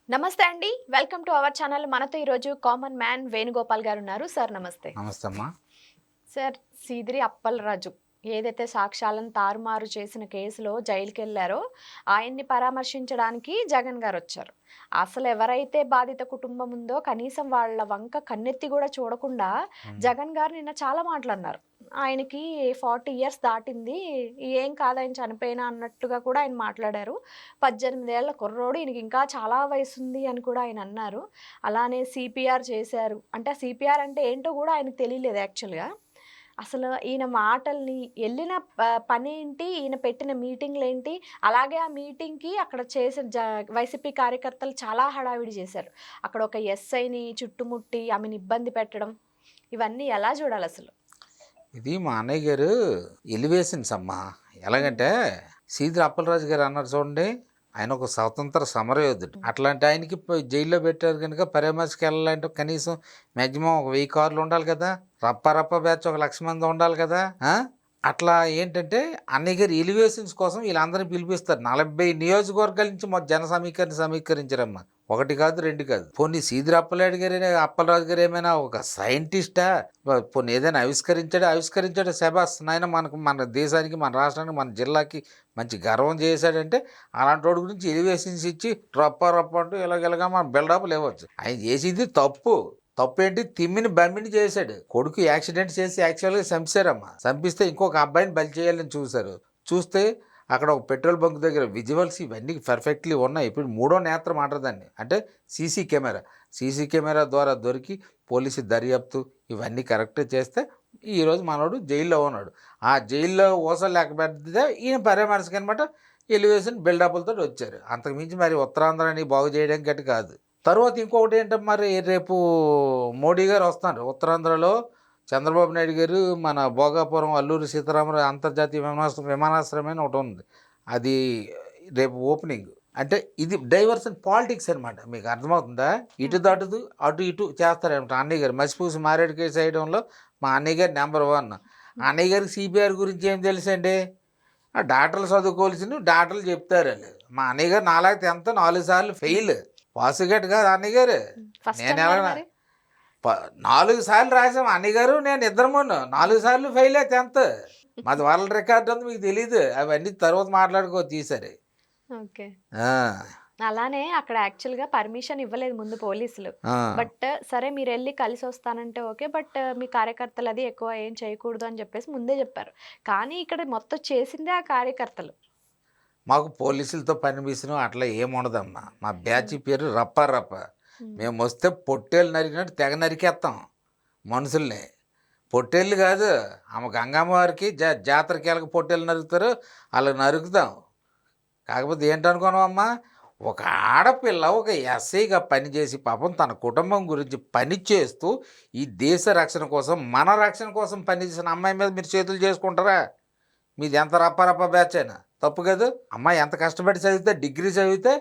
నమస్తే అండి. Welcome to our channel. మనతో ఈరోజు కామన్ మ్యాన్ వేణుగోపాల్ గారు ఉన్నారు. సార్ నమస్తే. నమస్తే అమ్మా. సార్ సీదిరి అప్పలరాజు ఏదైతే సాక్ష్యాలను తారుమారు చేసిన కేసులో జైలుకెళ్లారో ఆయన్ని పరామర్శించడానికి జగన్ గారు వచ్చారు. అసలు ఎవరైతే బాధిత కుటుంబం ఉందో కనీసం వాళ్ళ వంక కన్నెత్తి కూడా చూడకుండా జగన్ గారు నిన్న చాలా మాటలన్నారు. ఆయనకి 40 ఇయర్స్ దాటింది, ఏం కాదు ఆయన చనిపోయినా అన్నట్టుగా కూడా ఆయన మాట్లాడారు. 18 ఏళ్ల కుర్రోడు, ఈయనకి ఇంకా చాలా వయసుంది అని కూడా ఆయన అన్నారు. అలానే సిపిఆర్ చేశారు. అంటే సిపిఆర్ అంటే ఏంటో కూడా ఆయనకు తెలియలేదు యాక్చువల్‌గా. అసలు ఈయన మాటల్ని, ఎళ్ళిన పనేంటి, ఈయన పెట్టిన మీటింగ్‌లేంటి, అలాగే ఆ మీటింగ్‌కి అక్కడ చేసిన వైసీపీ కార్యకర్తలు చాలా హడావిడి చేశారు. అక్కడ ఒక ఎస్ఐని చుట్టుముట్టి ఆమెను ఇబ్బంది పెట్టడం, ఇవన్నీ ఎలా చూడాలసలు? ఇది మా అన్నయ్య గారు ఎలివేషన్స్ అమ్మా. ఎలాగంటే సీదిరి అప్పలరాజు గారు అన్నారు చూడండి, ఆయన ఒక స్వతంత్ర సమరయోధుడు. అట్లాంటి ఆయనకి జైల్లో పెట్టారు కనుక పరామర్శకి వెళ్ళాలంటే కనీసం మ్యాక్సిమం ఒక 1000 కార్లు ఉండాలి కదా, రప్ప రప్ప బ్యాచ్ ఒక 1,00,000 మంది ఉండాలి కదా. అట్లా ఏంటంటే అన్నయ్య గారు ఎలివేషన్స్ కోసం వీళ్ళందరినీ పిలిపిస్తారు. 40 నియోజకవర్గాల నుంచి మా జన సమీకరించారమ్మా. ఒకటి కాదు, రెండు కాదు. పోనీ సీదిరి అప్పలరాజు గారు ఏమైనా ఒక సైంటిస్టా? పోనీ ఏదైనా ఆవిష్కరించాడు శబాస్ నాయన, మన దేశానికి, మన రాష్ట్రానికి, మన జిల్లాకి మంచి గర్వం చేశాడంటే అలాంటి వాడి గురించి ఎలివేషన్స్ ఇచ్చి రప్ప అంటూ ఇలాగెలాగా మన బిల్డప్ లేవచ్చు. ఆయన చేసింది తప్పేంటి, తిమ్మిని బమ్మిని చేశాడు. కొడుకు యాక్సిడెంట్ చేసి యాక్చువల్గా చంపారమ్మా. చంపిస్తే ఇంకొక అబ్బాయిని బలి చేయాలని చూస్తే అక్కడ ఒక పెట్రోల్ బంక్ దగ్గర విజువల్స్ ఇవన్నీ పర్ఫెక్ట్లీ ఉన్నాయి. ఇప్పుడు మూడో నేత్రం అంటారు దాన్ని, అంటే సీసీ కెమెరా ద్వారా దొరికి పోలీసు దర్యాప్తు ఇవన్నీ కరెక్ట్ చేస్తే ఈరోజు మనోడు జైల్లో ఉన్నాడు. ఆ జైల్లో ఊసలు లేకపోతే ఈయన పరామర్శకు అనమాట ఎలివేషన్ బిల్డప్లతో వచ్చారు. అంతకుమించి మరి ఉత్తరాంధ్రాన్ని బాగు చేయడానికి గట్టి కాదు. తర్వాత ఇంకొకటి ఏంటంటే, మరి రేపు మోడీ గారు వస్తున్నారు ఉత్తరాంధ్రలో. చంద్రబాబు నాయుడు గారు మన భోగాపురం అల్లూరి సీతారామరాజు అంతర్జాతీయ విమానాశ్రయం ఒకటి ఉంది, అది రేపు ఓపెనింగ్. అంటే ఇది డైవర్షన్ పాలిటిక్స్ అనమాట. మీకు అర్థమవుతుందా? ఇటు దాటుదు అటు ఇటు చేస్తారనమాట. అన్నయ్య గారు మసిపూసి మారేడు కేసు వేయడంలో మా అన్నయ్య గారు నెంబర్ 1. అన్నయ్య గారికి సిపిఆర్ గురించి ఏం తెలుసండి? డాక్టర్లు చదువుకోవాల్సింది డాక్టర్లు చెప్తారు వాళ్ళు. మా అన్నయ్య గారు నాలాగా 10th 4 సార్లు ఫెయిల్. పాసుగట్ కాదు అన్నయ్య గారు. నేను ఎలా 4 సార్లు రాసాం అన్నయ్య గారు, నేను ఇద్దరము 4 సార్లు ఫెయిల్ 10th. మాది వరల్డ్ రికార్డ్ ఉంది, మీకు తెలీదు. అవన్నీ తర్వాత మాట్లాడుకోవచ్చు ఈసారి. ఓకే. అలానే అక్కడ యాక్చువల్‌గా పర్మిషన్ ఇవ్వలేదు ముందు పోలీసులు. బట్ సరే మీరెళ్లి కలిసొస్తానంటే ఓకే. బట్ మీ కార్యకర్తలు అది ఎక్కువ ఏం చేయకూడదు అని చెప్పేసి ముందే చెప్పారు. కానీ ఇక్కడ మొత్తం చేసిందే ఆ కార్యకర్తలు. మాకు పోలీసులతో పర్మిషన్ అట్లా ఏముండదమ్మా. మా బ్యాచ్ పేరు రప్ప. మేము వస్తే పొట్టేళ్ళు నరికినట్టు తెగ నరికేస్తాం మనుషుల్ని. పొట్టేళ్ళు కాదు, ఆమె గంగమ్మ వారికి జాతరకి వెళ్ళక పొట్టేళ్ళు నరుకుతారు, అలా నరుకుతాం. కాకపోతే ఏంటనుకున్నామమ్మా, ఒక ఆడపిల్ల ఒక ఎస్ఐగా పనిచేసి పాపం తన కుటుంబం గురించి పని చేస్తూ ఈ దేశ రక్షణ కోసం, మన రక్షణ కోసం పనిచేసిన అమ్మాయి మీద మీరు చేతులు చేసుకుంటారా? మీది ఎంత రప్ప బ్యాచ్ అయినా తప్పు కదా. అమ్మాయి ఎంత కష్టపడి చదివితే, డిగ్రీ చదివితే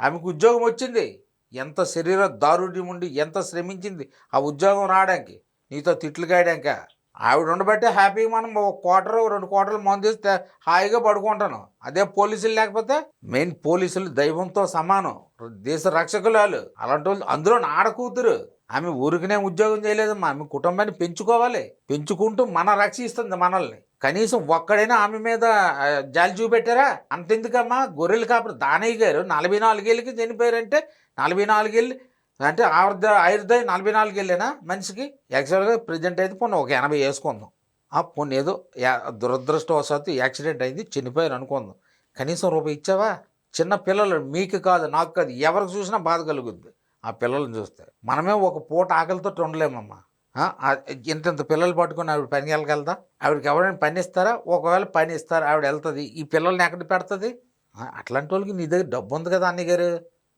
ఆమెకు ఉద్యోగం వచ్చింది. ఎంత శరీర దారుఢ్యం ఉండి ఎంత శ్రమించింది ఆ ఉద్యోగం రావడానికి, నీతో తిట్లు కాయడాక. ఆవిడ ఉండబట్టే హ్యాపీగా మనం 1 క్వార్టర్ 2 క్వార్టర్లు మందు ఇస్తే హాయిగా పడుకుంటాను. అదే పోలీసులు లేకపోతే, మెయిన్ పోలీసులు దైవంతో సమానం, దేశ రక్షకులు వాళ్ళు. అలాంటి వాళ్ళు, అందులో ఆడ కూతురు. ఆమె ఊరికినే ఉద్యోగం చేయలేదమ్మా, ఆమె కుటుంబాన్ని పెంచుకోవాలి. పెంచుకుంటూ రక్షిస్తుంది మనల్ని. కనీసం ఒక్కడైనా ఆమె మీద జాలి చూపెట్టారా? అంతెందుకమ్మా, గొర్రెలు కాపురు దానయ్య గారు 44 ఏళ్ళకి చనిపోయారంటే, 44 ఏళ్ళు అంటే ఆయుర్దాయం 44 ఏళ్ళేనా మనిషికి? యాక్చువల్గా ప్రజెంట్ అయితే పోనీ ఒక 80 వేసుకుందాం. పోనీ ఏదో దురదృష్టవశాత్తు యాక్సిడెంట్ అయింది, చనిపోయారు అనుకుందాం. కనీసం రూపాయి ఇచ్చావా? చిన్న పిల్లలు, మీకు కాదు నాకు కాదు ఎవరికి చూసినా బాధ కలుగుద్ది ఆ పిల్లల్ని చూస్తే. మనమే ఒక పూట ఆకలితో ఉండలేమమ్మా. ఇంత పిల్లలు పట్టుకుని ఆవిడ పనికి వెళ్ళగలదా? ఆవిడకి ఎవరైనా పని ఇస్తారా? ఒకవేళ పని ఇస్తారు, ఆవిడ వెళ్తుంది, ఈ పిల్లల్ని ఎక్కడ పెడుతుంది? అట్లాంటి వాళ్ళకి నీ దగ్గర డబ్బు ఉంది కదా అన్నయ్య గారు,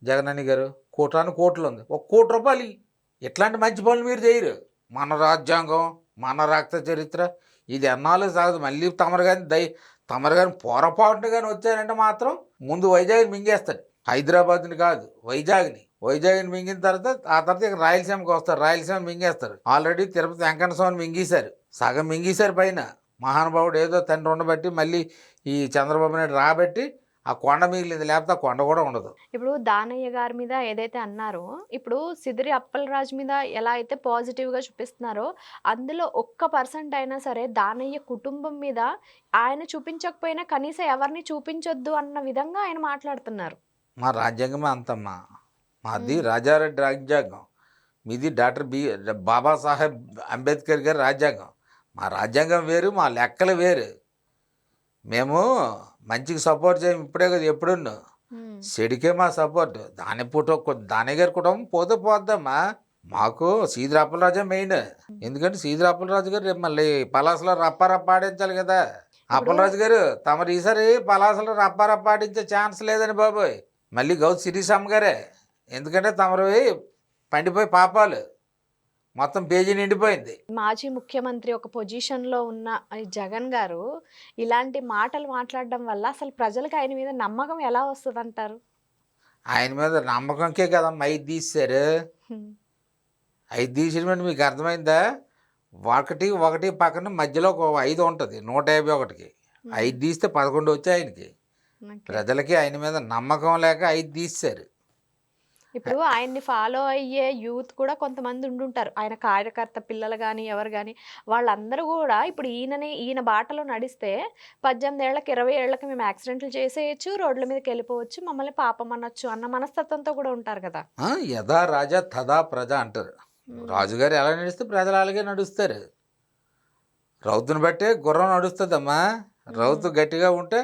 జగన్ అన్నయ్య గారు, కోట్లు ఉంది, 1 కోటి రూపాయలు. ఇట్లాంటి మంచి పనులు మీరు చేయరు. మన రాజ్యాంగం, మన రక్త చరిత్ర ఇది ఎన్నాళ్ళు సాగదు. మళ్ళీ తమరు కానీ పొరపాటును కానీ వచ్చారంటే మాత్రం ముందు వైజాగ్ని మింగేస్తాడు. హైదరాబాద్ని కాదు, వైజాగ్ని మింగిన తర్వాత ఆ తర్వాత ఇక రాయలసీమకి వస్తారు, రాయలసీమ మింగేస్తారు. ఆల్రెడీ తిరుపతి వెంకన్న స్వామిని మింగేశారు, సగం మింగేశారు. పైన మహానుభావుడు ఏదో తండ్రి ఉండబట్టి మళ్ళీ ఈ చంద్రబాబు నాయుడు రాబట్టి ఆ కొండ మిగిలింది, లేకపోతే ఆ కొండ కూడా ఉండదు. ఇప్పుడు దానయ్య గారి మీద ఏదైతే అన్నారో, ఇప్పుడు సిదిరి అప్పలరాజు మీద ఎలా అయితే పాజిటివ్‌గా చూపిస్తున్నారో, అందులో ఒక్క పర్సెంట్ అయినా సరే దానయ్య కుటుంబం మీద ఆయన చూపించకపోయినా కనీసం ఎవరిని చూపించొద్దు అన్న విధంగా ఆయన మాట్లాడుతున్నారు. మా రాజ్యాంగమే అంతమ్మా. మాది హ్మ్. రాజారెడ్డి రాజ్యాంగం. మీది డాక్టర్ బాబాసాహెబ్ అంబేద్కర్ గారి రాజ్యాంగం. మా రాజ్యాంగం వేరు, మా లెక్కలు వేరు. మేము మంచికి సపోర్ట్ చేయము, ఇప్పుడే కదా ఎప్పుడున్నో. హ్మ్. చెడుకే మా సపోర్ట్. దాని గారి కుటుంబం పోతే పోద్దమ్మా. మాకు సీదిరి అప్పలరాజే మెయిన్. ఎందుకంటే సీదిరి అప్పలరాజు గారు రేపు మళ్ళీ పలాసలో రప్పారప్ప ఆడించాలి కదా. ఇప్పుడు అప్పలరాజు గారు తమరు ఈసారి పలాసలో రప్పారప్ప ఆడించే ఛాన్స్ లేదని బాబోయ్. మళ్ళీ గౌతు శిరీషమ్మ గారే. ఎందుకంటే తమరివి పండిపోయి పాపాలు మొత్తం పేజీ నిండిపోయింది. మాజీ ముఖ్యమంత్రి ఒక పొజిషన్‌లో ఉన్న ఈ జగన్ గారు ఇలాంటి మాటలు మాట్లాడడం వల్ల అసలు ప్రజలకి ఆయన మీద నమ్మకం ఎలా వస్తదంటారు? ఆయన మీద నమ్మకంకే కదమ్మా 5 తీశారు. హ్మ్. 5 తీసినప్పుడు మీకు అర్థమైందా? ఒకటి ఒకటి పక్కన మధ్యలో ఒక 5 ఉంటుంది 151కి. హ్మ్. 5 తీస్తే 11 వచ్చాయి ఆయనకి. ఓకే. ప్రజలకి ఆయన మీద నమ్మకం లేక 5 తీశారు. ఇప్పుడు ఆయన్ని ఫాలో అయ్యే యూత్ కూడా కొంతమంది ఉండుంటారు. ఆయన కార్యకర్త పిల్లలు గాని, ఎవరు గాని వాళ్ళందరూ గూడా ఇప్పుడు ఈయన బాటలో నడిస్తే 18 ఏళ్ళకి, 20 ఏళ్ళకి మేము యాక్సిడెంట్లు చేసేయొచ్చు, రోడ్ల మీదకెళ్ళిపోవచ్చు, మమ్మల్ని పాపం అనొచ్చు అన్న మనస్తత్వంతో కూడా ఉంటారు కదా! యథా రాజా తథా ప్రజ అంటారు. హ్మ్. రాజుగారు ఎలా నడిస్తే ప్రజలు అలాగే నడుస్తారు. రౌతుని బట్టే గుర్రం నడుస్తుందమ్మా. రౌతు గట్టిగా ఉంటే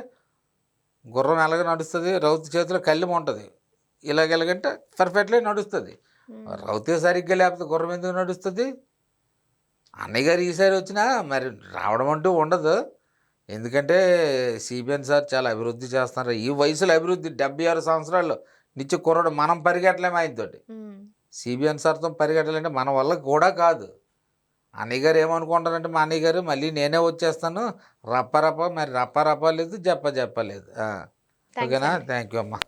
గుర్రం ఎలాగ నడుస్తుంది? రౌతు చేతిలో కళ్ళెం ఉంటుంది. ఇలాగెలాగంటే పర్ఫెక్ట్లీ నడుస్తుంది. హ్మ్. రౌతే సరిగ్గా లేకపోతే గుర్రం ఎందుకు నడుస్తుంది? అన్నయ్య గారు ఈసారి వచ్చినా మరి రావడం అంటూ ఉండదు. ఎందుకంటే సిబిఎన్ సార్ చాలా అభివృద్ధి చేస్తున్నారు. ఈ వయసులో అభివృద్ధి 76 సంవత్సరాల్లో నిత్య కుర్రాడు, మనం పరిగెట్టలేము ఆయనతోటి. హ్మ్. సిబిఎన్ సార్తో పరిగెట్టాలంటే మన వల్ల కూడా కాదు. అన్నయ్య గారు ఏమనుకుంటారంటే, మా అన్నయ్య గారు మళ్ళీ నేనే వచ్చేస్తాను, రప్ప రప్ప, మరి రప్ప రప్ప లేదు, జప్ప జప్ప లేదు. థాంక్స్ ఓకేనా? అండి. థ్యాంక్ యూ అమ్మా.